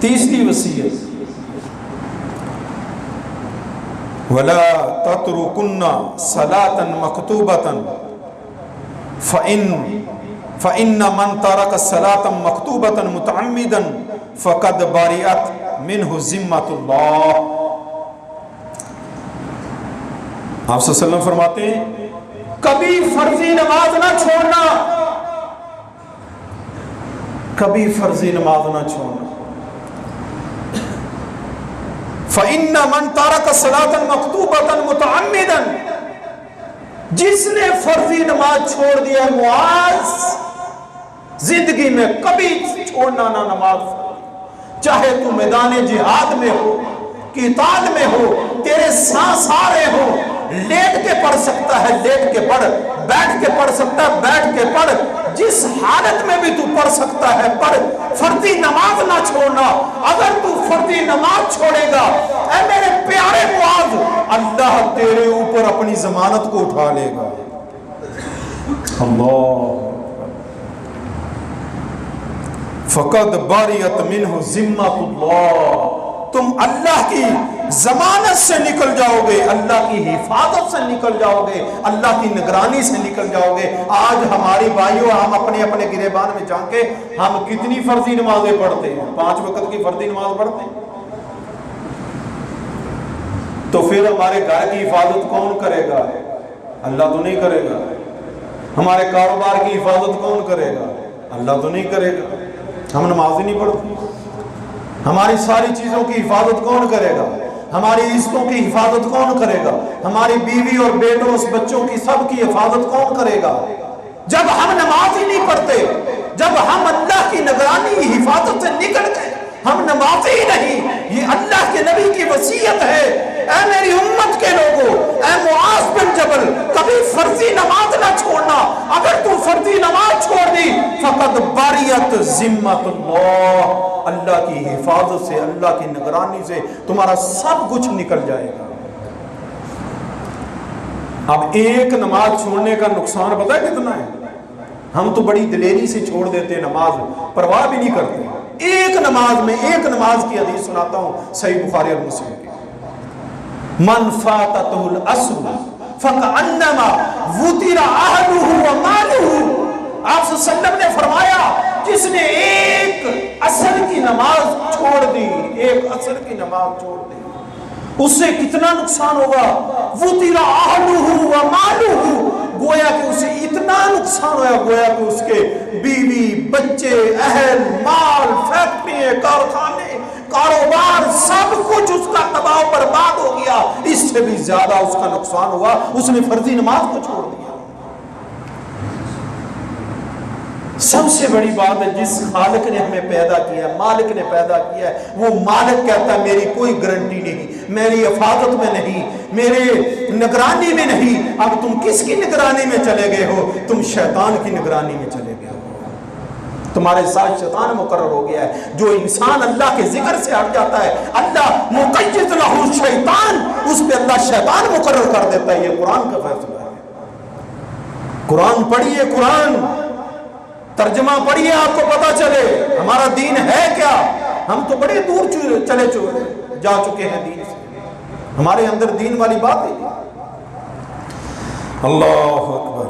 تیسری وصیت، وَلَا تَتْرُكُنَّ صَلَاةً مَكْتُوبَةً فَإِنَّ مَنْ تَرَكَ الصَّلَاةَ مَكْتُوبَةً مُتَعَمِّدًا فَقَدْ بَرِئَتْ مِنْهُ ذِمَّةُ اللَّهِ۔ آپ صلی اللہ علیہ وسلم فرماتے ہیں کبھی فرضی نماز نہ چھوڑنا، کبھی فرضی نماز نہ چھوڑنا۔ فَإِنَّ مَنْ تَرَكَ الصَّلَاةَ مَكْتُوبَةً مُتَعَمِّدًا، جس نے فرضی نماز چھوڑ دیا معاذ، زندگی میں کبھی چھوڑنا نہ نماز، چاہے تو میدان جہاد میں ہو، قتال میں ہو، تیرے سانس آ رہے ہو، لیٹ کے پڑھ سکتا ہے لیٹ کے پڑھ، بیٹھ کے پڑھ سکتا ہے بیٹھ کے پڑھ، جس حالت میں بھی تو پڑھ سکتا ہے پڑھ، فرضی نماز نہ چھوڑنا۔ اگر تو فرضی نماز چھوڑے گا اے میرے پیارے معاذ، اللہ تیرے اوپر اپنی ضمانت کو اٹھا لے گا۔ اللہ فقد باریت منہ ذمۃ اللہ، تم اللہ کی ضمانت سے نکل جاؤ گے، اللہ کی حفاظت سے نکل جاؤ گے، اللہ کی نگرانی سے نکل جاؤ گے۔ آج ہماری بھائیوں، ہم اپنے اپنے گریبان میں جھانکے، ہم کتنی فرضی نمازیں پڑھتے ہیں؟ 5 وقت کی فرضی نماز پڑھتے ہیں، تو پھر ہمارے گھر کی حفاظت کون کرے گا؟ اللہ تو نہیں کرے گا۔ ہمارے کاروبار کی حفاظت کون کرے گا؟ اللہ تو نہیں کرے گا۔ ہم نماز ہی نہیں پڑھتے۔ ہماری ساری چیزوں کی حفاظت کون کرے گا؟ ہماری عزتوں کی حفاظت کون کرے گا؟ ہماری بیوی اور بیٹوں اس بچوں کی سب کی حفاظت کون کرے گا؟ جب ہم نماز ہی نہیں پڑھتے، جب ہم اللہ کی نگرانی حفاظت سے نکل گئے، ہم نماز ہی نہیں، یہ اللہ کے نبی کی وصیت ہے۔ اے میری امت کے لوگوں، اے معاذ بن جبل، کبھی فرضی نماز نہ چھوڑنا۔ اگر تو فرضی نماز چھوڑ دی فقد باریت ذمۃ اللہ، اللہ کی حفاظت سے، اللہ کی نگرانی سے تمہارا سب کچھ نکل جائے گا۔ اب ایک نماز چھوڑنے کا نقصان پتہ ہے کتنا ہے؟ ہم تو بڑی دلیری سے چھوڑ دیتے ہیں نماز، پرواہ بھی نہیں کرتے۔ ایک نماز میں، ایک نماز کی حدیث سناتا ہوں صحیح بخاری اور مسلم کی، من فاتته العصر فکأنما وطر اہلہ ومالہ۔ آپ صلی اللہ علیہ وسلم نے فرمایا جس نے ایک عصر کی نماز چھوڑ دی، ایک عصر کی نماز چھوڑ دی، اس سے کتنا نقصان ہوگا؟ وطر اہلہ ومالہ، گویا کہ اسے اتنا نقصان ہوا، گویا کہ اس کے بیوی، بچے، اہل، مال، فیکٹری، کارخانے، کاروبار، سب کچھ اس کا تباہ و برباد ہو گیا۔ اس سے بھی زیادہ اس کا نقصان ہوا، اس نے فرضی نماز کو چھوڑ دیا۔ سب سے بڑی بات ہے، جس خالق نے ہمیں پیدا کیا ہے، مالک نے پیدا کیا ہے، وہ مالک کہتا ہے میری کوئی گارنٹی نہیں، میری حفاظت میں نہیں، میرے نگرانی میں نہیں۔ اب تم کس کی نگرانی میں چلے گئے ہو؟ تم شیطان کی نگرانی میں چلے گئے ہو، تمہارے ساتھ شیطان مقرر ہو گیا ہے۔ جو انسان اللہ کے ذکر سے ہٹ جاتا ہے، اللہ مقید لہ شیطان، اس پہ اللہ شیطان مقرر کر دیتا ہے۔ یہ قرآن کا فیصلہ ہے۔ قرآن پڑھیے، قرآن ترجمہ پڑھیے، آپ کو پتا چلے ہمارا دین ہے کیا۔ ہم تو بڑے دور جا چکے ہیں دین سے، ہمارے اندر دین والی بات ہے۔ اللہ اکبر۔